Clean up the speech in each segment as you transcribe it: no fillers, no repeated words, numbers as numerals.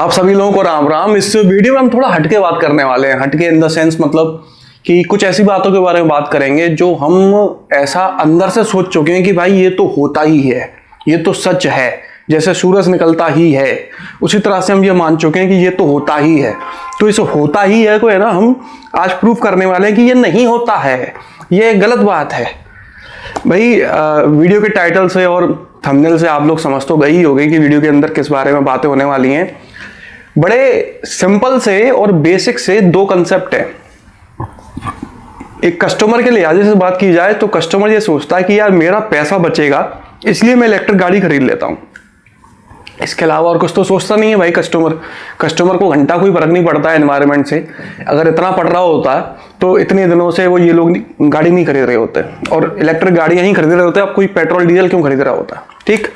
आप सभी लोगों को राम राम। इस वीडियो में हम थोड़ा हटके बात करने वाले हैं। हटके इन द सेंस मतलब कि कुछ ऐसी बातों के बारे में बात करेंगे जो हम ऐसा अंदर से सोच चुके हैं कि भाई ये तो होता ही है, ये तो सच है, जैसे सूरज निकलता ही है उसी तरह से हम ये मान चुके हैं कि ये तो होता ही है। तो इस होता ही है को है ना हम आज प्रूव करने वाले हैं कि ये नहीं होता है, ये गलत बात है। भाई वीडियो के टाइटल से और थंबनेल से आप लोग समझ तो गई होंगे कि वीडियो के अंदर किस बारे में बातें होने वाली हैं। बड़े सिंपल से और बेसिक से दो कंसेप्ट है। एक कस्टमर के लिहाज से बात की जाए तो कस्टमर ये सोचता है कि यार मेरा पैसा बचेगा इसलिए मैं इलेक्ट्रिक गाड़ी खरीद लेता हूं। इसके अलावा और कुछ तो सोचता नहीं है भाई। कस्टमर को घंटा कोई फर्क नहीं पड़ता है एनवायरनमेंट से। अगर इतना पड़ रहा होता तो इतने दिनों से वो ये लोग गाड़ी नहीं खरीद रहे होते और इलेक्ट्रिक गाड़ियां ही खरीद रहे होते। अब कोई पेट्रोल डीजल क्यों खरीद रहा होता? ठीक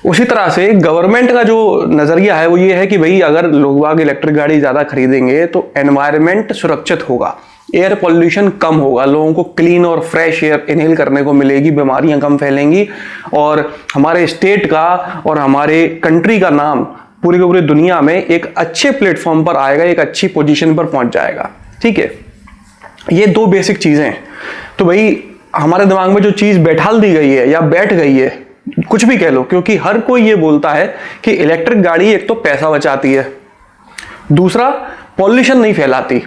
उसी तरह से गवर्नमेंट का जो नजरिया है वो ये है कि भाई अगर लोग इलेक्ट्रिक गाड़ी ज्यादा खरीदेंगे तो एनवायरनमेंट सुरक्षित होगा, एयर पॉल्यूशन कम होगा, लोगों को क्लीन और फ्रेश एयर इनहेल करने को मिलेगी, बीमारियां कम फैलेंगी और हमारे स्टेट का और हमारे कंट्री का नाम पूरी की पूरी दुनिया में एक अच्छे प्लेटफॉर्म पर आएगा, एक अच्छी पोजीशन पर पहुंच जाएगा। ठीक है, ये दो बेसिक चीजें हैं। तो भाई हमारे दिमाग में जो चीज बैठाल दी गई है या बैठ गई है, कुछ भी कह लो, क्योंकि हर कोई ये बोलता है कि इलेक्ट्रिक गाड़ी एक तो पैसा बचाती है, दूसरा पॉल्यूशन नहीं फैलाती,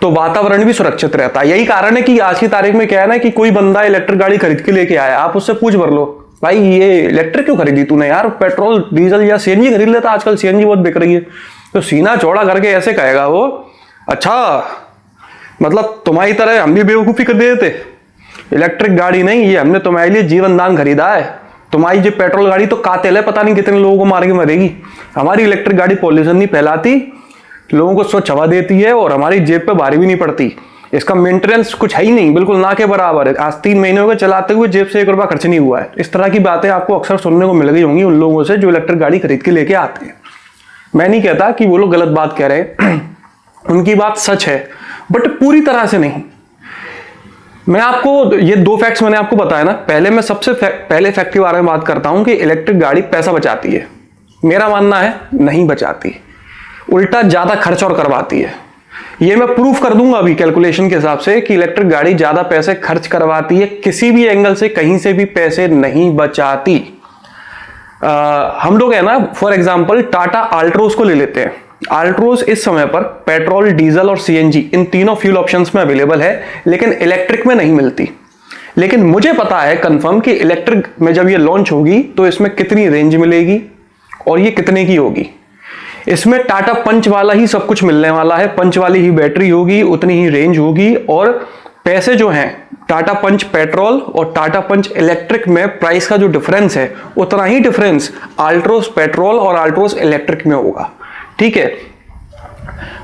तो वातावरण भी सुरक्षित रहता है। यही कारण है कि आज की तारीख में क्या है ना कि कोई बंदा इलेक्ट्रिक गाड़ी खरीद के लेके आया, आप उससे पूछ भर लो भाई ये इलेक्ट्रिक क्यों खरीदी तूने? यार पेट्रोल डीजल या सीएनजी खरीद लेता, आजकल सीएनजी बहुत बिक रही है। तो सीना चौड़ा करके ऐसे कहेगा वो, अच्छा मतलब तुम्हारी तरह हम भी बेवकूफी कर देते, इलेक्ट्रिक गाड़ी नहीं, ये हमने तुम्हारे लिए जीवन दान खरीदा है। तुम्हारी जो पेट्रोल गाड़ी तो कातिल है, पता नहीं कितने लोगों को मार के मरेगी। हमारी इलेक्ट्रिक गाड़ी पॉल्यूशन नहीं फैलाती, लोगों को स्वच्छ हवा देती है और हमारी जेब पे भारी भी नहीं पड़ती। इसका मेंटेनेंस कुछ है ही नहीं, बिल्कुल ना के बराबर है। आज 3 महीने हो गए चलाते हुए, जेब से 1 रुपया खर्च नहीं हुआ है। इस तरह की बातें आपको अक्सर सुनने को मिल गई होंगी उन लोगों से जो इलेक्ट्रिक गाड़ी खरीद के लेके आते हैं। मैं नहीं कहता कि वो लोग गलत बात कह रहे हैं, उनकी बात सच है, बट पूरी तरह से नहीं। मैं आपको ये 2 फैक्ट्स मैंने आपको बताया ना। पहले मैं सबसे पहले फैक्ट के बारे में बात करता हूं कि इलेक्ट्रिक गाड़ी पैसा बचाती है। मेरा मानना है नहीं बचाती, उल्टा ज्यादा खर्च और करवाती है। ये मैं प्रूफ कर दूंगा अभी कैलकुलेशन के हिसाब से कि इलेक्ट्रिक गाड़ी ज्यादा पैसे खर्च करवाती है, किसी भी एंगल से कहीं से भी पैसे नहीं बचाती। हम लोग है ना फॉर एग्जांपल टाटा अल्ट्रोज को ले लेते हैं। अल्ट्रोज इस समय पर पेट्रोल, डीजल और सीएनजी इन तीनों फ्यूल ऑप्शंस में अवेलेबल है, लेकिन इलेक्ट्रिक में नहीं मिलती। लेकिन मुझे पता है कंफर्म कि इलेक्ट्रिक में जब ये लॉन्च होगी तो इसमें कितनी रेंज मिलेगी और ये कितने की होगी। इसमें टाटा पंच वाला ही सब कुछ मिलने वाला है, पंच वाली ही बैटरी होगी, उतनी ही रेंज होगी और पैसे जो हैं टाटा पंच पेट्रोल और टाटा पंच इलेक्ट्रिक में प्राइस का जो डिफरेंस है उतना ही डिफरेंस अल्ट्रोज पेट्रोल और अल्ट्रोज इलेक्ट्रिक में होगा। ठीक है,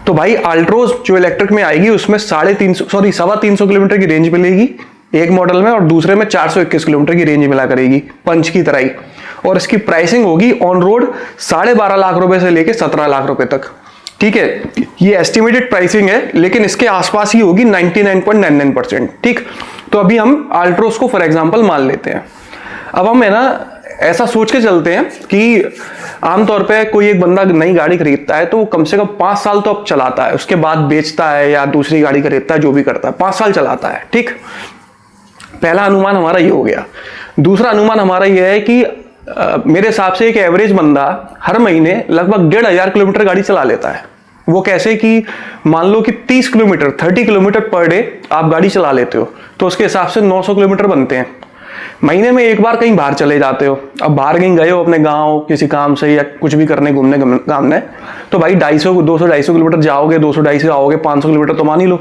तो भाई अल्ट्रोज जो इलेक्ट्रिक में आएगी उसमें 350 किलोमीटर की रेंज मिलेगी एक मॉडल में और दूसरे में 421 किलोमीटर की रेंज मिला करेगी पंच की तरह ही। और इसकी प्राइसिंग होगी ऑन रोड 12.5 लाख रुपए से लेके 17 लाख रुपए तक। ठीक है, ये एस्टिमेटेड प्राइसिंग है, लेकिन इसके आसपास ही होगी 99.99%। ठीक, तो अभी हम अल्ट्रोज को फॉर एग्जांपल मान लेते हैं। अब हम है ना ऐसा सोच के चलते हैं कि आमतौर पे कोई एक बंदा नई गाड़ी खरीदता है तो वो कम से कम 5 साल तो अब चलाता है, उसके बाद बेचता है या दूसरी गाड़ी खरीदता है, जो भी करता है 5 साल चलाता है। ठीक, पहला अनुमान हमारा ये हो गया। दूसरा अनुमान हमारा ये है कि मेरे हिसाब से एक एवरेज बंदा हर महीने लगभग 1,500 किलोमीटर गाड़ी चला लेता है। वो कैसे कि मान लो कि 30 किलोमीटर पर डे आप गाड़ी चला लेते हो तो उसके हिसाब से 900 किलोमीटर बनते हैं। महीने में एक बार कहीं बाहर चले जाते हो, अब बाहर कहीं गए हो अपने गांव किसी काम से या कुछ भी करने घूमने घामने, तो भाई 200-250 किलोमीटर जाओगे, 200-250 आओगे, 500 किलोमीटर तो मान ही लो,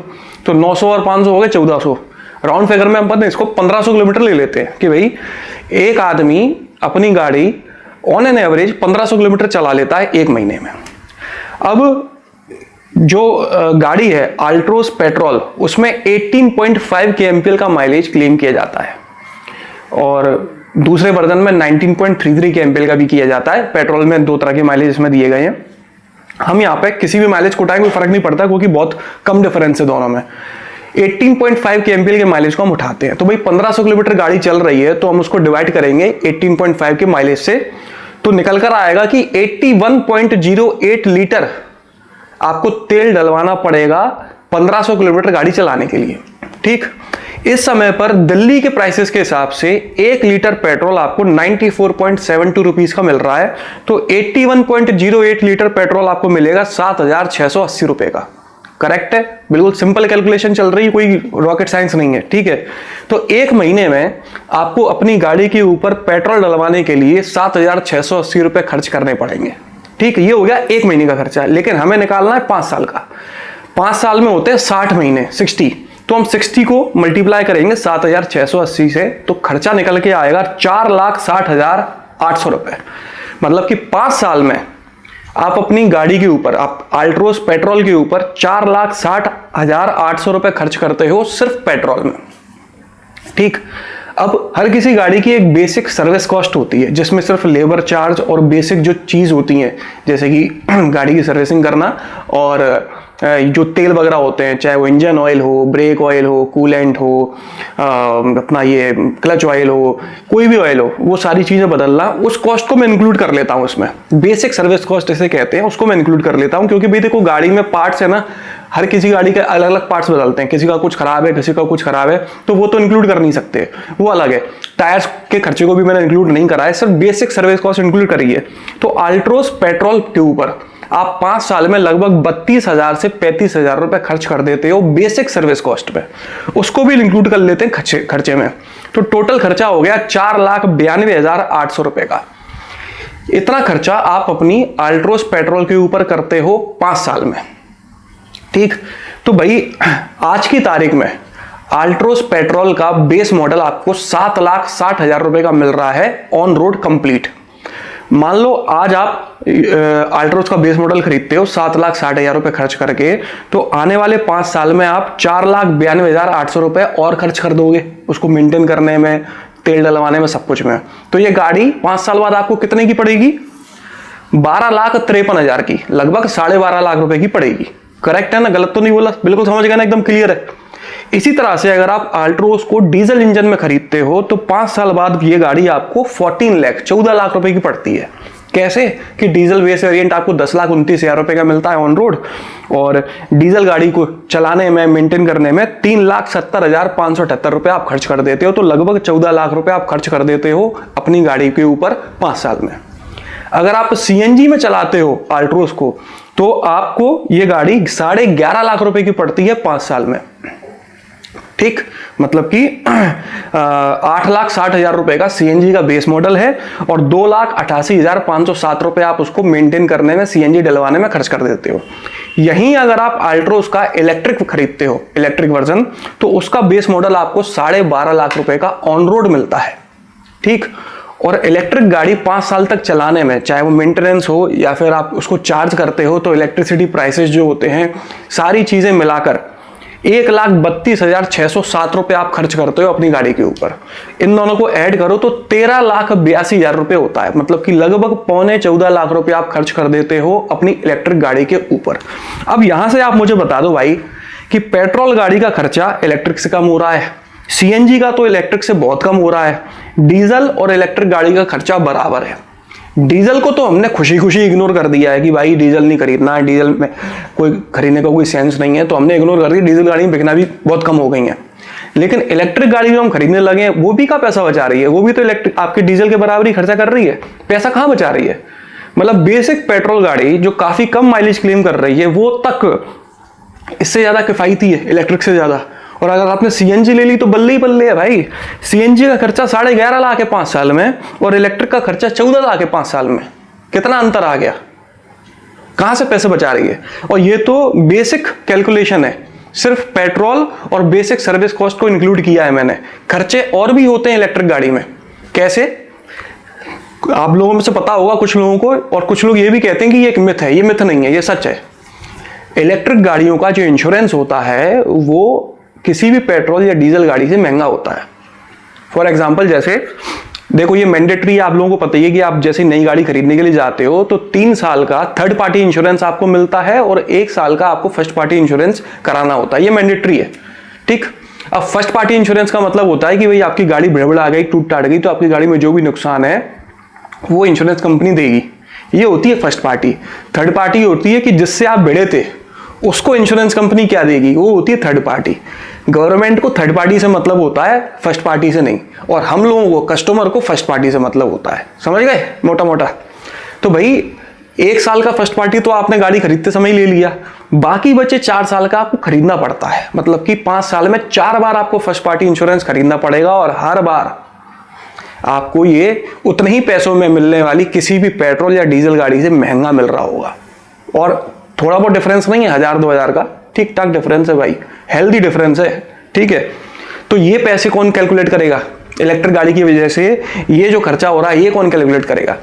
तो 900 और 500 हो गए 1400। राउंड फिगर में हम पता इसको 1500 किलोमीटर ले लेते हैं कि भाई एक आदमी अपनी गाड़ी ऑन एन एवरेज 1500 किलोमीटर चला लेता है एक महीने में। अब जो गाड़ी है अल्ट्रोज पेट्रोल उसमें 18.5 kmpl का माइलेज क्लेम किया जाता है और दूसरे वर्जन में 19.33 kmpl का भी किया जाता है। पेट्रोल में 2 तरह के माइलेज इसमें दिए गए हैं। हम यहाँ पे किसी भी माइलेज को उठाएंगे कोई फर्क नहीं पड़ता क्योंकि बहुत कम डिफरेंस है दोनों में। 18.5 kmpl के माइलेज को हम उठाते हैं तो भाई 1500 किलोमीटर गाड़ी चल रही है तो हम उसको डिवाइड करेंगे 18.5 के माइलेज से तो निकल कर आएगा कि 81.08 लीटर आपको तेल डलवाना पड़ेगा 1500 किलोमीटर गाड़ी चलाने के लिए। ठीक, इस समय पर दिल्ली के प्राइसेस के हिसाब से 1 लीटर पेट्रोल आपको 94.72 रुपीज का मिल रहा है, तो 81.08 लीटर पेट्रोल आपको मिलेगा 7680 रुपए का। करेक्ट है, बिल्कुल सिंपल कैलकुलेशन चल रही है, कोई रॉकेट साइंस नहीं है। ठीक है, तो एक महीने में आपको अपनी गाड़ी के ऊपर पेट्रोल डलवाने के लिए 7680 रुपए खर्च करने पड़ेंगे। ठीक, ये हो गया एक महीने का खर्चा, लेकिन हमें निकालना है 5 साल का। 5 साल में होते हैं 60 महीने, 60, तो हम 60 को मल्टीप्लाई करेंगे 7680 से, तो खर्चा निकल के आएगा 4,60,800 रुपए। मतलब कि 5 साल में आप अपनी गाड़ी के ऊपर, आप अल्ट्रोज पेट्रोल के ऊपर 4,60,800 रुपए खर्च करते हो सिर्फ पेट्रोल में। ठीक, अब हर किसी गाड़ी की एक बेसिक सर्विस कॉस्ट होती है, जिसमें सिर्फ लेबर चार्ज और बेसिक जो चीज होती हैं, जैसे कि गाड़ी की सर्विसिंग करना और जो तेल वगैरह होते हैं, चाहे वो इंजन ऑयल हो, ब्रेक ऑयल हो, कूलेंट हो, अपना ये क्लच ऑयल हो, कोई भी ऑयल हो, वो सारी चीजें बदलना, उस कॉस्ट को मैं इंक्लूड कर लेता हूं इसमें। बेसिक सर्विस कॉस्ट जैसे कहते हैं, उसको मैं इंक्लूड कर लेता हूं, क्योंकि भाई देखो गाड़ी में पार्ट्स है ना, हर किसी गाड़ी के अलग अलग पार्ट्स बदलते हैं, किसी का कुछ खराब है, किसी का कुछ खराब है, तो वो तो इंक्लूड कर नहीं सकते, वो अलग है। टायर्स के खर्चे को भी मैंने इंक्लूड नहीं करा है, सिर्फ बेसिक सर्विस कॉस्ट इंक्लूड करी है। तो अल्ट्रोज पेट्रोल के ऊपर आप 5 साल में लगभग 32,000 से 35,000 रुपए खर्च कर देते हो बेसिक सर्विस कॉस्ट पे, उसको भी इंक्लूड कर लेते हैं खर्चे में, तो टोटल खर्चा हो गया 4,92,800 रुपए का। इतना खर्चा आप अपनी अल्ट्रोज पेट्रोल के ऊपर करते हो 5 साल में। ठीक, तो भाई आज की तारीख में अल्ट्रोज पेट्रोल का बेस मॉडल आपको 7,60,000 रुपए का मिल रहा है ऑन रोड कंप्लीट। मान लो आज आप अल्ट्रोज का बेस मॉडल खरीदते हो 7,60,000 रुपए खर्च करके, तो आने वाले 5 साल में आप 4,92,800 रुपए और खर्च कर दोगे उसको मेंटेन करने में, तेल डलवाने में, सब कुछ में। तो ये गाड़ी 5 साल बाद आपको कितने की पड़ेगी? 12,53,000 की, लगभग 12.5 लाख रुपए की पड़ेगी। करेक्ट है ना, गलत तो नहीं बोला? बिल्कुल समझ गए ना, एकदम क्लियर है। इसी तरह से अगर आप अल्ट्रोज को डीजल इंजन में खरीदते हो तो 5 साल बाद ये गाड़ी आपको 14 लाख रुपए की पड़ती है। कैसे कि डीजल बेस वेरिएंट आपको 10,29,000 रुपए का मिलता है ऑन रोड, और डीजल गाड़ी को चलाने में, मेंटेन करने में 3,70,578 रुपए आप खर्च कर देते हो, तो लगभग 14 लाख रुपए आप खर्च कर देते हो अपनी गाड़ी के ऊपर 5 साल में। अगर आप सीएनजी में चलाते हो अल्ट्रोज को, तो आपको ये गाड़ी 11.5 लाख रुपए की पड़ती है 5 साल में। ठीक, मतलब कि 8,60,000 रुपए का सीएनजी का बेस मॉडल है, और 2,88,507 रुपए आप उसको मेंटेन करने में, सीएनजी डलवाने में खर्च कर देते हो। यहीं अगर आप अल्ट्रोज का इलेक्ट्रिक खरीदते हो, इलेक्ट्रिक वर्जन, तो उसका बेस मॉडल आपको 12.5 लाख रुपए का ऑन रोड मिलता है। ठीक, और इलेक्ट्रिक गाड़ी 5 साल तक चलाने में, चाहे वो मेंटेनेंस हो या फिर आप उसको चार्ज करते हो, तो इलेक्ट्रिसिटी प्राइसेस जो होते हैं, सारी चीजें मिलाकर 1,32,607 रुपए आप खर्च करते हो अपनी गाड़ी के ऊपर। इन दोनों को ऐड करो तो 13,82,000 रुपए होता है, मतलब कि लगभग 13.25 लाख रुपए आप खर्च कर देते हो अपनी इलेक्ट्रिक गाड़ी के ऊपर। अब यहां से आप मुझे बता दो भाई कि पेट्रोल गाड़ी का खर्चा इलेक्ट्रिक से कम हो रहा है, सीएनजी का तो इलेक्ट्रिक से बहुत कम हो रहा है, डीजल और इलेक्ट्रिक गाड़ी का खर्चा बराबर है। डीजल को तो हमने खुशी खुशी इग्नोर कर दिया है कि भाई डीजल नहीं खरीदना है, डीजल में कोई खरीदने का कोई सेंस नहीं है, तो हमने इग्नोर कर दिया। डीजल गाड़ी बिकना भी बहुत कम हो गई है, लेकिन इलेक्ट्रिक गाड़ी जो हम खरीदने लगे हैं, वो भी का पैसा बचा रही है, वो भी तो इलेक्ट्रिक आपके डीजल के बराबर ही खर्चा कर रही है। पैसा कहाँ बचा रही है? मतलब बेसिक पेट्रोल गाड़ी जो काफी कम माइलेज क्लेम कर रही है, वो तक इससे ज्यादा किफायती है इलेक्ट्रिक से ज्यादा। और अगर आपने सीएनजी ले ली तो बल्ले ही बल्ले है भाई। सीएनजी का खर्चा 11.5 लाख है 5 साल में, और इलेक्ट्रिक का खर्चा 14 लाख है 5 साल में। कितना अंतर आ गया? कहां से पैसे बचा रही है? और ये तो बेसिक कैलकुलेशन है, सिर्फ पेट्रोल और बेसिक सर्विस कॉस्ट को इंक्लूड किया है मैंने। खर्चे और भी होते हैं इलेक्ट्रिक गाड़ी में। कैसे? आप लोगों में से पता होगा कुछ लोगों को, और कुछ लोग ये भी कहते हैं कि ये एक मिथ है। ये मिथ नहीं है, ये सच है। इलेक्ट्रिक गाड़ियों का जो इंश्योरेंस होता है वो किसी भी पेट्रोल या डीजल गाड़ी से महंगा होता है। फॉर एग्जाम्पल, जैसे देखो ये मैंडेटरी, आप लोगों को पता ही है कि आप जैसे नई गाड़ी खरीदने के लिए जाते हो तो 3 साल का थर्ड पार्टी इंश्योरेंस आपको मिलता है, और 1 साल का आपको फर्स्ट पार्टी इंश्योरेंस कराना होता है। ये मैंडेटरी है। ठीक, अब फर्स्ट पार्टी इंश्योरेंस का मतलब होता है कि भाई आपकी गाड़ी भड़बड़ा गई, टूट टाट गई, तो आपकी गाड़ी में जो भी नुकसान है वो इंश्योरेंस कंपनी देगी। ये होती है फर्स्ट पार्टी। थर्ड पार्टी होती है कि जिससे आप भिड़े थे उसको इंश्योरेंस कंपनी क्या देगी, वो होती है थर्ड पार्टी। गवर्नमेंट को थर्ड पार्टी से मतलब होता है, फर्स्ट पार्टी से नहीं। और हम लोगों को, कस्टमर को, फर्स्ट पार्टी से मतलब होता है। समझ गए मोटा मोटा। तो भाई 1 साल का फर्स्ट पार्टी तो आपने गाड़ी खरीदते समय ले लिया, बाकी बचे 4 साल का आपको खरीदना पड़ता है। मतलब कि 5 साल में 4 बार आपको फर्स्ट पार्टी इंश्योरेंस खरीदना पड़ेगा, और हर बार आपको ये उतने ही पैसों में मिलने वाली किसी भी पेट्रोल या डीजल गाड़ी से महंगा मिल रहा होगा। और थोड़ा बहुत डिफरेंस नहीं है, 1000-2000 का ठीक ठाक डिफरेंस है भाई, हेल्दी डिफरेंस है, ठीक है। तो ये पैसे कौन कैलकुलेट करेगा? इलेक्ट्रिक गाड़ी की वजह से ये जो खर्चा हो रहा है ये कौन कैलकुलेट करेगा?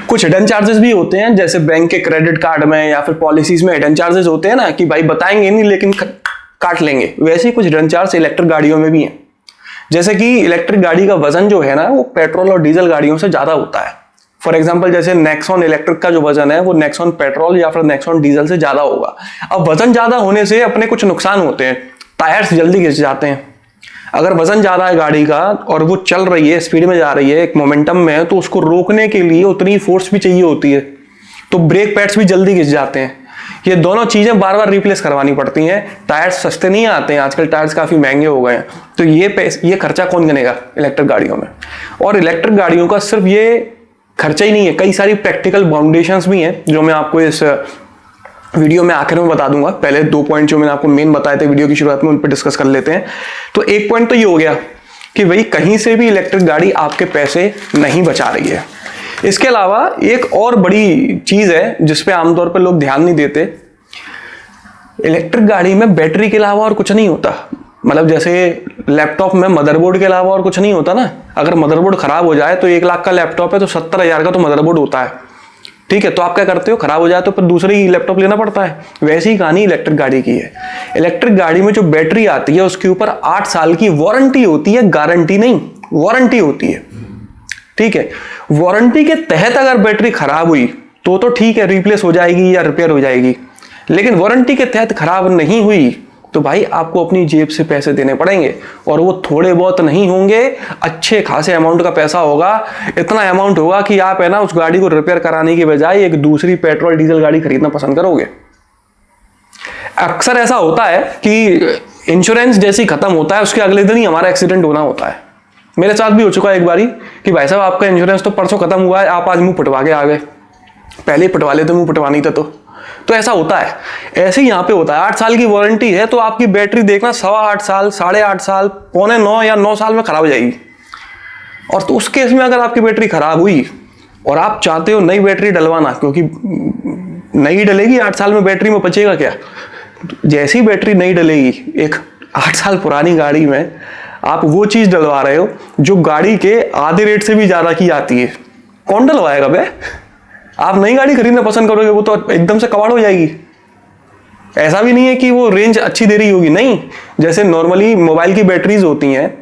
कुछ हिडन चार्जेस भी होते हैं, जैसे बैंक के क्रेडिट कार्ड में या फिर पॉलिसीज में हिडन चार्जेस होते हैं ना, कि भाई बताएंगे नहीं लेकिन काट लेंगे। वैसे ही कुछ हिडन चार्ज इलेक्ट्रिक गाड़ियों में भी हैं। जैसे कि इलेक्ट्रिक गाड़ी का वजन जो है ना, वो पेट्रोल और डीजल गाड़ियों से ज्यादा होता है। फॉर एग्जाम्पल जैसे नेक्सॉन इलेक्ट्रिक का जो वजन है वो नेक्सॉन पेट्रोल या फिर नेक्सॉन डीजल से ज्यादा होगा। अब वजन ज्यादा होने से अपने कुछ नुकसान होते हैं, टायर्स जल्दी घिस जाते हैं। अगर वजन ज्यादा है गाड़ी का और वो चल रही है, स्पीड में जा रही है, एक मोमेंटम में है, तो उसको रोकने के लिए उतनी फोर्स भी चाहिए होती है, तो ब्रेक पैड्स भी जल्दी घिस जाते हैं। ये दोनों चीजें बार बार रिप्लेस करवानी पड़ती हैं। टायर्स सस्ते नहीं आते हैं आजकल, टायर्स काफी महंगे हो गए हैं। तो ये खर्चा कौन गिनेगा इलेक्ट्रिक गाड़ियों में? और इलेक्ट्रिक गाड़ियों का सिर्फ ये खर्चा ही नहीं है, कई सारी प्रैक्टिकल बाउंडेशंस भी हैं जो मैं आपको इस वीडियो में आखिर में बता दूंगा। पहले 2 पॉइंट जो मैंने आपको मेन बताए थे वीडियो की शुरुआत में, उन पर डिस्कस कर लेते हैं। तो एक पॉइंट तो ये हो गया कि भाई कहीं से भी इलेक्ट्रिक गाड़ी आपके पैसे नहीं बचा रही है। इसके अलावा एक और बड़ी चीज है जिसपे आमतौर पर लोग ध्यान नहीं देते। इलेक्ट्रिक गाड़ी में बैटरी के अलावा और कुछ नहीं होता। मतलब जैसे लैपटॉप में मदरबोर्ड के अलावा और कुछ नहीं होता ना। अगर मदरबोर्ड खराब हो जाए तो 1 लाख का लैपटॉप है तो 70,000 का तो मदरबोर्ड होता है, ठीक है। तो आप क्या करते हो, खराब हो जाए तो फिर दूसरे ही लैपटॉप लेना पड़ता है। वैसी ही कहानी इलेक्ट्रिक गाड़ी की है। इलेक्ट्रिक गाड़ी में जो बैटरी आती है उसके ऊपर 8 साल की वारंटी होती है, गारंटी नहीं, वारंटी होती है, ठीक है। वारंटी के तहत अगर बैटरी खराब हुई तो ठीक है, रिप्लेस हो जाएगी या रिपेयर हो जाएगी। लेकिन वारंटी के तहत खराब नहीं हुई तो भाई आपको अपनी जेब से पैसे देने पड़ेंगे, और वो थोड़े बहुत नहीं होंगे, अच्छे खासे अमाउंट का पैसा होगा। इतना अमाउंट होगा कि आप है ना उस गाड़ी को रिपेयर कराने की बजाय एक दूसरी पेट्रोल डीजल गाड़ी खरीदना पसंद करोगे। अक्सर ऐसा होता है कि इंश्योरेंस जैसे ही खत्म होता है उसके अगले दिन ही हमारा एक्सीडेंट होना होता है। मेरे साथ भी हो चुका है एक बारी कि भाई साहब आपका इंश्योरेंस तो परसों खत्म हुआ है, आप आज मुंह फटवा के आ गए, पहले ही फटवा लेते, मुंह फटवा नहीं था तो ऐसा होता है। ऐसे ही यहाँ पे होता है। 8 साल की वारंटी है तो आपकी बैटरी देखना 8.25 साल, 8.5 साल, 8.25 या 9 साल में खराब हो जाएगी। और तो उस केस में अगर आपकी बैटरी खराब हुई और आप चाहते हो नई बैटरी डलवाना, क्योंकि नई डलेगी 8 साल में, बैटरी में बचेगा क्या? जैसी बैटरी नई डलेगी, एक 8 साल पुरानी गाड़ी में आप वो चीज डलवा रहे हो जो गाड़ी के आधे रेट से भी ज्यादा की आती है। कौन डलवाएगा बे? आप नई गाड़ी खरीदना पसंद करोगे, वो तो एकदम से कबाड़ हो जाएगी। ऐसा भी नहीं है कि वो रेंज अच्छी दे रही होगी, नहीं। जैसे नॉर्मली मोबाइल की बैटरीज होती हैं,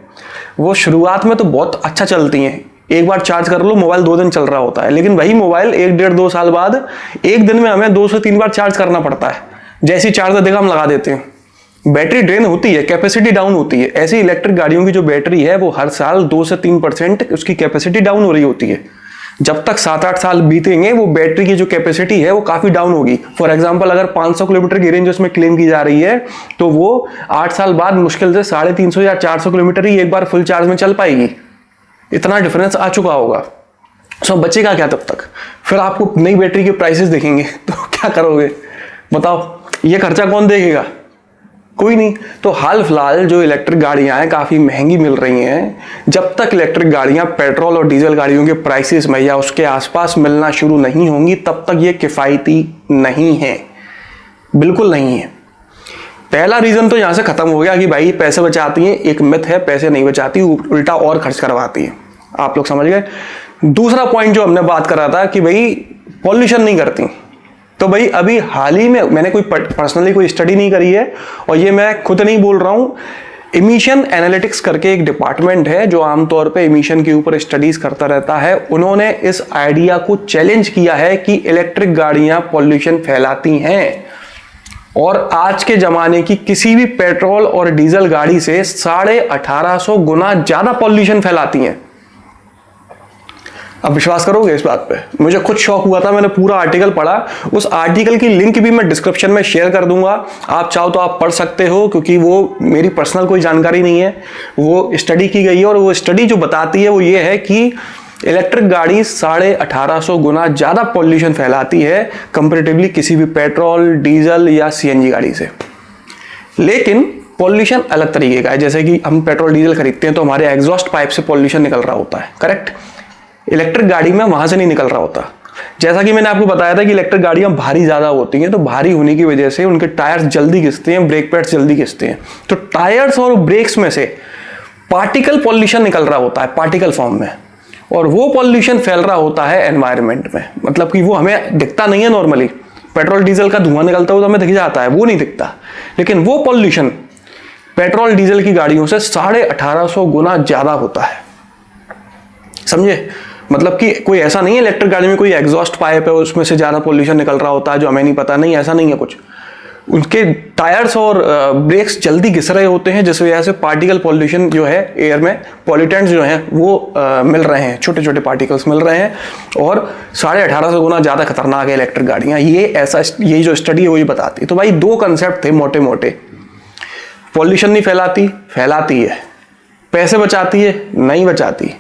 वो शुरुआत में तो बहुत अच्छा चलती हैं, एक बार चार्ज कर लो मोबाइल 2 दिन चल रहा होता है। लेकिन वही मोबाइल 1-1.5-2 साल बाद एक दिन में हमें 2 से 3 बार चार्ज करना पड़ता है। जैसी चार्जर देखा हम लगा देते हैं, बैटरी ड्रेन होती है, कैपेसिटी डाउन होती है। ऐसी इलेक्ट्रिक गाड़ियों की जो बैटरी है वो हर साल 2 से 3% उसकी कैपेसिटी डाउन हो रही होती है। जब तक 7-8 साल बीतेंगे वो बैटरी की जो कैपेसिटी है वो काफी डाउन होगी। फॉर एग्जांपल अगर 500 किलोमीटर की रेंज उसमें क्लेम की जा रही है तो वो 8 साल बाद मुश्किल से 350 या 400 किलोमीटर ही एक बार फुल चार्ज में चल पाएगी। इतना डिफरेंस आ चुका होगा। सो बचेगा क्या तब तक? फिर आपको नई बैटरी के प्राइसेस देखेंगे तो क्या करोगे बताओ? ये खर्चा कौन देखेगा? कोई नहीं। तो हाल फिलहाल जो इलेक्ट्रिक गाड़ियां हैं काफी महंगी मिल रही हैं। जब तक इलेक्ट्रिक गाड़ियां पेट्रोल और डीजल गाड़ियों के प्राइसेस में या उसके आसपास मिलना शुरू नहीं होंगी तब तक ये किफायती नहीं है, बिल्कुल नहीं है। पहला रीजन तो यहां से खत्म हो गया कि भाई पैसे बचाती हैं, एक मिथ है, पैसे नहीं बचाती, उल्टा और खर्च करवाती है। आप लोग समझ गए। दूसरा पॉइंट जो हमने बात करा था कि भाई पॉल्यूशन नहीं करती, तो भाई अभी हाल ही में मैंने कोई पर्सनली कोई स्टडी नहीं करी है और ये मैं खुद नहीं बोल रहा हूं, इमिशन एनालिटिक्स करके एक डिपार्टमेंट है जो आमतौर पे इमिशन के ऊपर स्टडीज करता रहता है। उन्होंने इस आइडिया को चैलेंज किया है कि इलेक्ट्रिक गाड़ियां पॉल्यूशन फैलाती हैं और आज के जमाने की किसी भी पेट्रोल और डीजल गाड़ी से 1850 गुना ज्यादा पॉल्यूशन फैलाती हैं। अब विश्वास करोगे इस बात पे? मुझे खुद शौक हुआ था, मैंने पूरा आर्टिकल पढ़ा। उस आर्टिकल की लिंक भी मैं डिस्क्रिप्शन में शेयर कर दूंगा, आप चाहो तो आप पढ़ सकते हो, क्योंकि वो मेरी पर्सनल कोई जानकारी नहीं है, वो स्टडी की गई है। और वो स्टडी जो बताती है वो ये है कि इलेक्ट्रिक गाड़ी 1850 गुना ज़्यादा पॉल्यूशन फैलाती है कंपेरेटिवली किसी भी पेट्रोल, डीजल या सीएनजी गाड़ी से। लेकिन पॉल्यूशन अलग तरीके का है। जैसे कि हम पेट्रोल डीजल खरीदते हैं तो हमारे एग्जॉस्ट पाइप से पॉल्यूशन निकल रहा होता है, करेक्ट। इलेक्ट्रिक गाड़ी में वहां से नहीं निकल रहा होता। जैसा कि मैंने आपको बताया था कि इलेक्ट्रिक गाड़ियां भारी ज़्यादा होती हैं, तो भारी होने की वजह से उनके टायर्स जल्दी घिसते हैं, ब्रेक पैड्स जल्दी घिसते हैं। तो टायर्स और ब्रेक्स में से पार्टिकल पॉल्यूशन निकल रहा होता है पार्टिकल फॉर्म में, और वो पॉल्यूशन फैल रहा होता है एनवायरनमेंट में। मतलब कि वो हमें दिखता नहीं है नॉर्मली, पेट्रोल डीजल का धुआं निकलता हुआ तो हमें दिख जाता है, वो नहीं दिखता। लेकिन वो पॉल्यूशन पेट्रोल डीजल की गाड़ियों से 1850 गुना ज्यादा होता है, समझे। मतलब कि कोई ऐसा नहीं है इलेक्ट्रिक गाड़ी में कोई एग्जॉस्ट पाइप है उसमें से ज्यादा पॉल्यूशन निकल रहा होता है जो हमें नहीं पता, नहीं, ऐसा नहीं है कुछ। उनके टायर्स और ब्रेक्स जल्दी घिस रहे होते हैं, जिस वजह से पार्टिकल पॉल्यूशन जो है एयर में, पॉल्यूटेंट्स जो हैं वो मिल रहे हैं, छोटे छोटे पार्टिकल्स मिल रहे हैं, और 1850 गुना ज़्यादा खतरनाक है इलेक्ट्रिक गाड़ियाँ। ये जो स्टडी है वही बताती है। तो भाई दो कंसेप्ट थे मोटे मोटे, पॉल्यूशन नहीं फैलाती, फैलाती है, पैसे बचाती है, नहीं बचाती।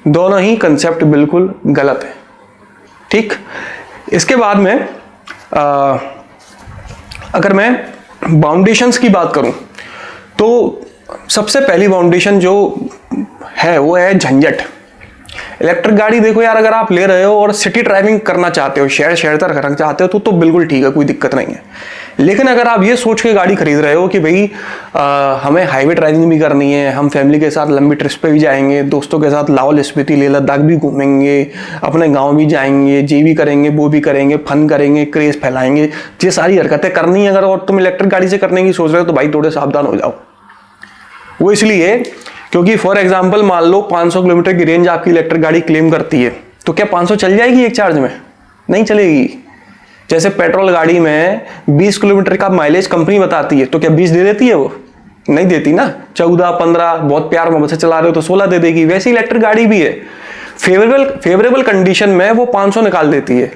दोनों ही कंसेप्ट बिल्कुल गलत है, ठीक। इसके बाद में अगर मैं बाउंडेशंस की बात करूं तो सबसे पहली बाउंडेशन जो है वो है झंझट। इलेक्ट्रिक गाड़ी देखो यार, अगर आप ले रहे हो और सिटी ड्राइविंग करना चाहते हो, शहर तक करना चाहते हो तो बिल्कुल ठीक है, कोई दिक्कत नहीं है। लेकिन अगर आप ये सोच के गाड़ी खरीद रहे हो कि भाई हमें हाईवे ड्राइविंग भी करनी है, हम फैमिली के साथ लंबी ट्रिप्स पे भी जाएंगे, दोस्तों के साथ लाहौल स्पीति लेह लद्दाख भी घूमेंगे, अपने गांव भी जाएंगे, ये भी करेंगे वो भी करेंगे, फन करेंगे, क्रेज फैलाएंगे, ये सारी हरकतें करनी है अगर, और तुम इलेक्ट्रिक गाड़ी से करने की सोच रहे हो तो भाई थोड़े सावधान हो जाओ। वो इसलिए क्योंकि फॉर एग्जाम्पल मान लो 500 किलोमीटर की रेंज आपकी इलेक्ट्रिक गाड़ी क्लेम करती है, तो क्या 500 चल जाएगी एक चार्ज में? नहीं चलेगी। जैसे पेट्रोल गाड़ी में 20 किलोमीटर का माइलेज कंपनी बताती है, तो क्या 20 दे देती है? वो नहीं देती ना, 14, 15, बहुत प्यार मोहब्बत से चला रहे हो तो 16 दे देगी। वैसे इलेक्ट्रिक गाड़ी भी है, फेवरेबल कंडीशन में वो 500 निकाल देती है।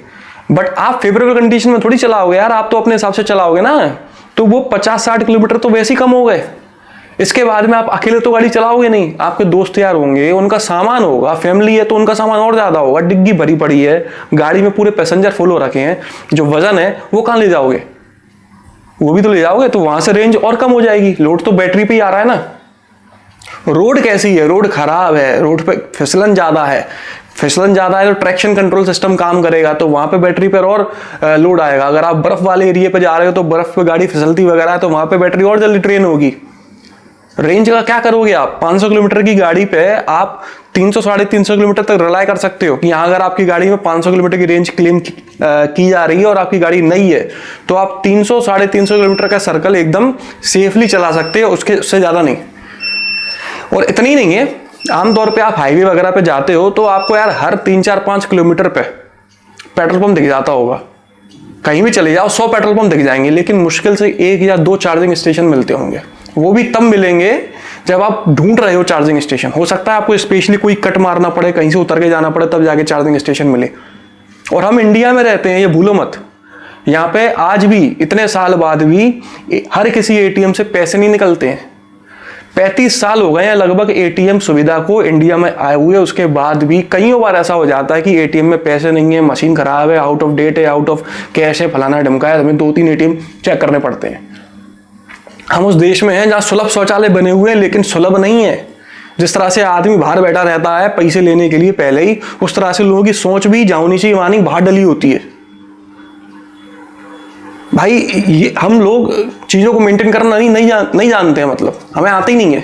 बट आप फेवरेबल कंडीशन में थोड़ी चलाओगे यार, आप तो अपने हिसाब से चलाओगे ना, तो वो 50-60 किलोमीटर तो वैसे ही कम हो गए। इसके बाद में आप अकेले तो गाड़ी चलाओगे नहीं, आपके दोस्त यार होंगे, उनका सामान होगा, फैमिली है तो उनका सामान और ज्यादा होगा, डिग्गी भरी पड़ी है, गाड़ी में पूरे पैसेंजर फुल हो रखे हैं, जो वजन है वो कहाँ ले जाओगे? वो भी तो ले जाओगे, तो वहां से रेंज और कम हो जाएगी। लोड तो बैटरी पे ही आ रहा है ना। रोड कैसी है? रोड खराब है, रोड पे फिसलन ज्यादा है, तो ट्रैक्शन कंट्रोल सिस्टम काम करेगा, तो वहां पे बैटरी पर और लोड आएगा। अगर आप बर्फ वाले एरिया पे जा रहे हो तो बर्फ पे गाड़ी फिसलती वगैरह है, तो वहां पे बैटरी और जल्दी ट्रेन होगी। रेंज का क्या करोगे आप? 500 किलोमीटर की गाड़ी पे आप 300-350 किलोमीटर तक रिलाय कर सकते हो कि यहाँ अगर आपकी गाड़ी में 500 किलोमीटर की रेंज क्लेम की जा रही है और आपकी गाड़ी नई है, तो आप 300-350 किलोमीटर का सर्कल एकदम सेफली चला सकते हो, उससे ज्यादा नहीं। और इतनी नहीं है, आमतौर पे आप हाईवे वगैरह पे जाते हो तो आपको यार हर 3-4-5 किलोमीटर पे पेट्रोल पंप दिख जाता होगा। कहीं भी चले जाओ 100 पेट्रोल पंप दिख जाएंगे, लेकिन मुश्किल से 1 या 2 चार्जिंग स्टेशन मिलते होंगे। वो भी तब मिलेंगे जब आप ढूंढ रहे हो चार्जिंग स्टेशन। हो सकता है आपको स्पेशली कोई कट मारना पड़े, कहीं से उतर के जाना पड़े, तब जाके चार्जिंग स्टेशन मिले। और हम इंडिया में रहते हैं, ये भूलो मत। यहाँ पे आज भी इतने साल बाद भी हर किसी एटीएम से पैसे नहीं निकलते हैं। 35 साल हो गए हैं लगभग एटीएम सुविधा को इंडिया में आए हुए, उसके बाद भी कई बार ऐसा हो जाता है कि एटीएम में पैसे नहीं है, मशीन खराब है, आउट ऑफ डेट है, आउट ऑफ कैश है, फलाना ढमका है, हमें 2-3 एटीएम चेक करने पड़ते हैं। हम उस देश में हैं जहां सुलभ शौचालय बने हुए हैं, लेकिन सुलभ नहीं है। जिस तरह से आदमी बाहर बैठा रहता है पैसे लेने के लिए पहले ही, उस तरह से लोगों की सोच भी जहां होनी चाहिए वहां नहीं, बाहर डली होती है। भाई ये हम लोग चीजों को मेंटेन करना नहीं जानते हैं, मतलब हमें आता ही नहीं है।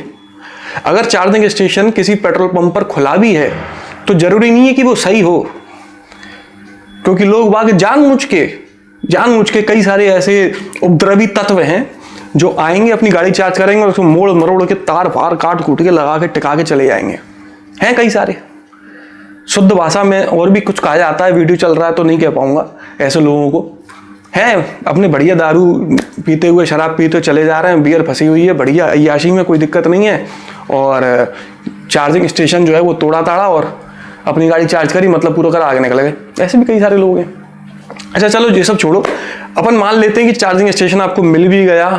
अगर चार्जिंग स्टेशन किसी पेट्रोल पंप पर खुला भी है तो जरूरी नहीं है कि वो सही हो, क्योंकि लोग बाग जानबूझ के कई सारे ऐसे उपद्रवी तत्व हैं जो आएंगे, अपनी गाड़ी चार्ज करेंगे और उसको मोड़ मरोड़ के तार फार काट कूट के लगा के टिका के चले जाएंगे। हैं कई सारे। शुद्ध भाषा में और भी कुछ कहा जाता है, वीडियो चल रहा है तो नहीं कह पाऊंगा ऐसे लोगों को। हैं अपने बढ़िया दारू पीते हुए, शराब पीते चले जा रहे हैं, बियर फंसी हुई है, बढ़िया अय्याशी में कोई दिक्कत नहीं है, और चार्जिंग स्टेशन जो है वो तोड़ा ताड़ा और अपनी गाड़ी चार्ज करी, मतलब पूरा कर आगे निकल गए। ऐसे भी कई सारे लोग हैं। अच्छा चलो ये सब छोड़ो, अपन मान लेते हैं कि चार्जिंग स्टेशन आपको मिल भी गया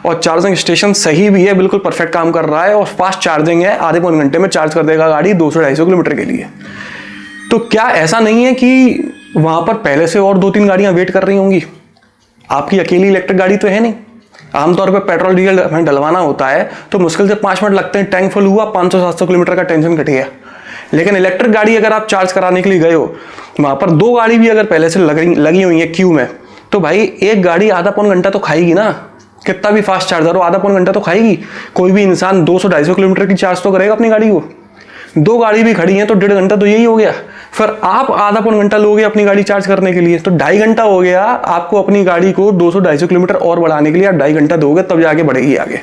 और चार्जिंग स्टेशन सही भी है, बिल्कुल परफेक्ट काम कर रहा है और फास्ट चार्जिंग है, आधे पौन घंटे में चार्ज कर देगा गाड़ी 200-250 किलोमीटर के लिए। तो क्या ऐसा नहीं है कि वहां पर पहले से और 2-3 गाड़ियां वेट कर रही होंगी? आपकी अकेली इलेक्ट्रिक गाड़ी तो है नहीं। आमतौर पर पेट्रोल डीजल हमें डलवाना होता है तो मुश्किल से 5 मिनट लगते हैं, टैंक फुल हुआ, 500-700 किलोमीटर का टेंशन घट गया। लेकिन इलेक्ट्रिक गाड़ी अगर आप चार्ज कराने के लिए गए हो, वहां पर 2 गाड़ी भी अगर पहले से लगी हुई है क्यू में, तो भाई एक गाड़ी आधा पौन घंटा तो खाएगी ना। कितना भी फास्ट चार्जर हो, आधा पौन घंटा तो खाएगी। कोई भी इंसान 200-250 किलोमीटर की चार्ज तो करेगा अपनी गाड़ी को। 2 गाड़ी भी खड़ी हैं तो 1.5 घंटा तो यही हो गया। फिर आप आधा पौन घंटा लोगे अपनी गाड़ी चार्ज करने के लिए, तो 2.5 घंटा हो गया। आपको अपनी गाड़ी को 200-250 किलोमीटर और बढ़ाने के लिए आप 2.5 घंटा दोगे, तब जाके बढ़ेगी आगे।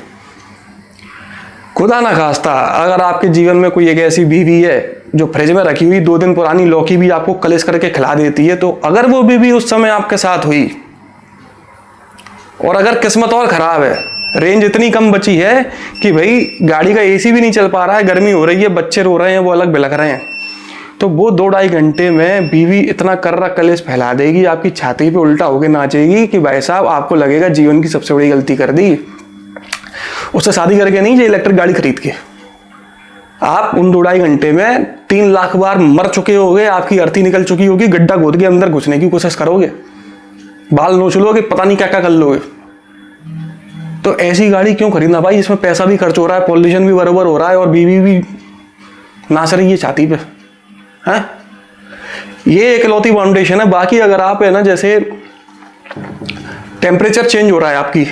खुदा ना खास्ता अगर आपके जीवन में कोई एक ऐसी बीवी है जो फ्रिज में रखी हुई 2 दिन पुरानी लौकी भी आपको कलेश करके खिला देती है, तो अगर वो बीवी उस समय आपके साथ हुई और अगर किस्मत और खराब है, रेंज इतनी कम बची है कि भाई गाड़ी का एसी भी नहीं चल पा रहा है, गर्मी हो रही है, बच्चे रो रहे हैं, वो अलग बिलख रहे हैं, तो वो 2-2.5 घंटे में बीवी इतना कर्रा कलेश फैला देगी, आपकी छाती पे उल्टा होकर नाचेगी कि भाई साहब आपको लगेगा जीवन की सबसे बड़ी गलती कर दी। उससे शादी करके नहीं, ये इलेक्ट्रिक गाड़ी खरीद के आप उन 2-2.5 घंटे में 3 लाख बार मर चुके होगे, आपकी अर्थी निकल चुकी होगी, गड्ढा खोद के अंदर घुसने की कोशिश करोगे, बाल नोच लोगे, पता नहीं क्या क्या कर लोगे। तो ऐसी गाड़ी क्यों खरीदना भाई, इसमें पैसा भी खर्च हो रहा है, पॉल्यूशन भी बराबर हो रहा है और बीवी भी नाच रही है छाती पे है। ये एक इकलौती फाउंडेशन है। बाकी अगर आप है ना, जैसे टेम्परेचर चेंज हो रहा है आपकी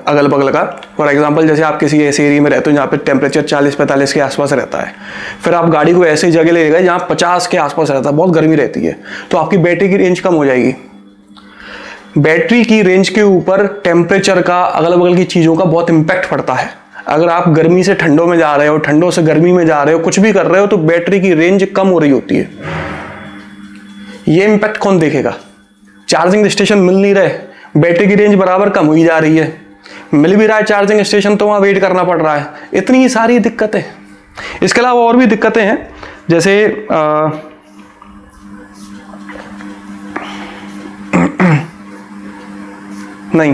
अगल बगल का, फॉर एग्जांपल जैसे आप किसी ऐसे एरिया में रहते हो जहाँ पे टेम्परेचर 40-45 के आसपास रहता है, फिर आप गाड़ी को ऐसी जगह ले गए जहाँ 50 के आसपास रहता है, बहुत गर्मी रहती है, तो आपकी बैटरी की रेंज कम हो जाएगी। बैटरी की रेंज के ऊपर टेम्परेचर का, अगल बगल की चीज़ों का बहुत इंपैक्ट पड़ता है। अगर आप गर्मी से ठंडों में जा रहे हो, ठंडों से गर्मी में जा रहे हो, कुछ भी कर रहे हो, तो बैटरी की रेंज कम हो रही होती है। ये इंपैक्ट कौन देखेगा? चार्जिंग स्टेशन मिल नहीं रहे, बैटरी की रेंज बराबर कम हुई जा रही है, मिल भी रहा है चार्जिंग स्टेशन तो वहां वेट करना पड़ रहा है। इतनी सारी दिक्कतें। इसके अलावा और भी दिक्कतें हैं, जैसे नहीं,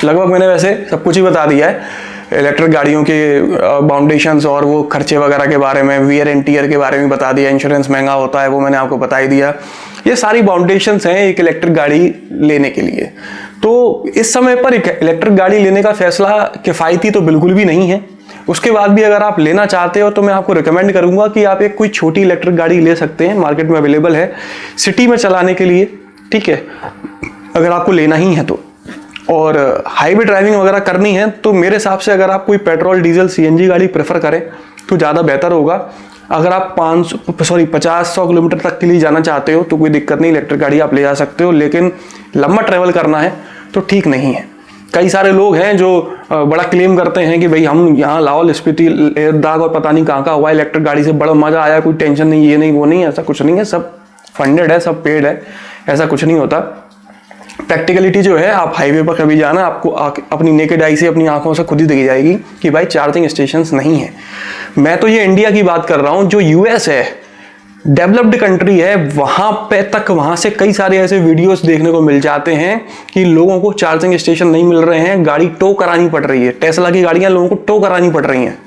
लगभग मैंने वैसे सब कुछ ही बता दिया है। इलेक्ट्रिक गाड़ियों के बाउंडेशंस और वो खर्चे वगैरह के बारे में, वियर एंड टियर के बारे में बता दिया, इंश्योरेंस महंगा होता है वो मैंने आपको बता ही दिया। ये सारी बाउंडेशंस हैं एक इलेक्ट्रिक गाड़ी लेने के लिए। तो इस समय पर एक इलेक्ट्रिक गाड़ी लेने का फैसला किफ़ायती तो बिल्कुल भी नहीं है। उसके बाद भी अगर आप लेना चाहते हो तो मैं आपको रिकमेंड करूंगा कि आप एक कोई छोटी इलेक्ट्रिक गाड़ी ले सकते हैं, मार्केट में अवेलेबल है सिटी में चलाने के लिए, ठीक है, अगर आपको लेना ही है तो। और हाईवे ड्राइविंग वगैरह करनी है तो मेरे हिसाब से अगर आप कोई पेट्रोल डीजल सीएनजी गाड़ी प्रेफर करें तो ज़्यादा बेहतर होगा। अगर आप 50-100 किलोमीटर तक के लिए जाना चाहते हो तो कोई दिक्कत नहीं, इलेक्ट्रिक गाड़ी आप ले जा सकते हो, लेकिन लंबा ट्रैवल करना है तो ठीक नहीं है। कई सारे लोग हैं जो बड़ा क्लेम करते हैं कि भाई हम यहाँ लाहौल स्पीति लद्दाख और पता नहीं कहाँ हुआ, इलेक्ट्रिक गाड़ी से बड़ा मजा आया, कोई टेंशन नहीं, ये नहीं वो नहीं, ऐसा कुछ नहीं है, सब फंडेड है, सब पेड है, ऐसा कुछ नहीं होता। प्रैक्टिकलिटी जो है, आप हाईवे पर कभी जाना, आपको अपनी नेकेड आई से, अपनी आंखों से खुद ही दिख जाएगी कि भाई चार्जिंग स्टेशंस नहीं है। मैं तो ये इंडिया की बात कर रहा हूँ, जो यूएस है, डेवलप्ड कंट्री है, वहां पे तक, वहां से कई सारे ऐसे वीडियोस देखने को मिल जाते हैं कि लोगों को चार्जिंग स्टेशन नहीं मिल रहे हैं, गाड़ी टो करानी पड़ रही है, टेस्ला की गाड़ियां लोगों को टो करानी पड़ रही हैं,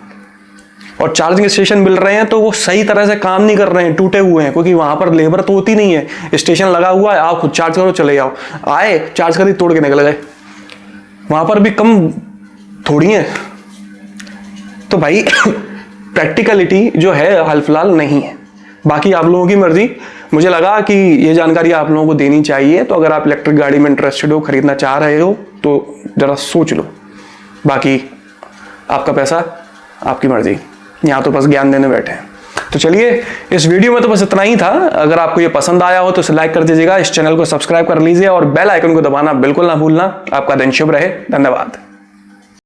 और चार्जिंग स्टेशन मिल रहे हैं तो वो सही तरह से काम नहीं कर रहे हैं, टूटे हुए हैं, क्योंकि वहां पर लेबर तो होती नहीं है, स्टेशन लगा हुआ है, आओ खुद चार्ज करो चले जाओ, आए चार्ज कर दी तोड़ के निकल गए, वहां पर भी कम थोड़ी है। तो भाई प्रैक्टिकलिटी जो है हाल फिलहाल नहीं है। बाकी आप लोगों की मर्जी, मुझे लगा कि ये जानकारी आप लोगों को देनी चाहिए। तो अगर आप इलेक्ट्रिक गाड़ी में इंटरेस्टेड हो, खरीदना चाह रहे हो तो जरा सोच लो, बाकी आपका पैसा आपकी मर्जी, यहाँ तो बस ज्ञान देने बैठे हैं। तो चलिए, इस वीडियो में तो बस इतना ही था। अगर आपको ये पसंद आया हो तो इसे लाइक कर दीजिएगा, इस चैनल को सब्सक्राइब कर लीजिए और बेल आइकन को दबाना बिल्कुल ना भूलना। आपका दिन शुभ रहे, धन्यवाद।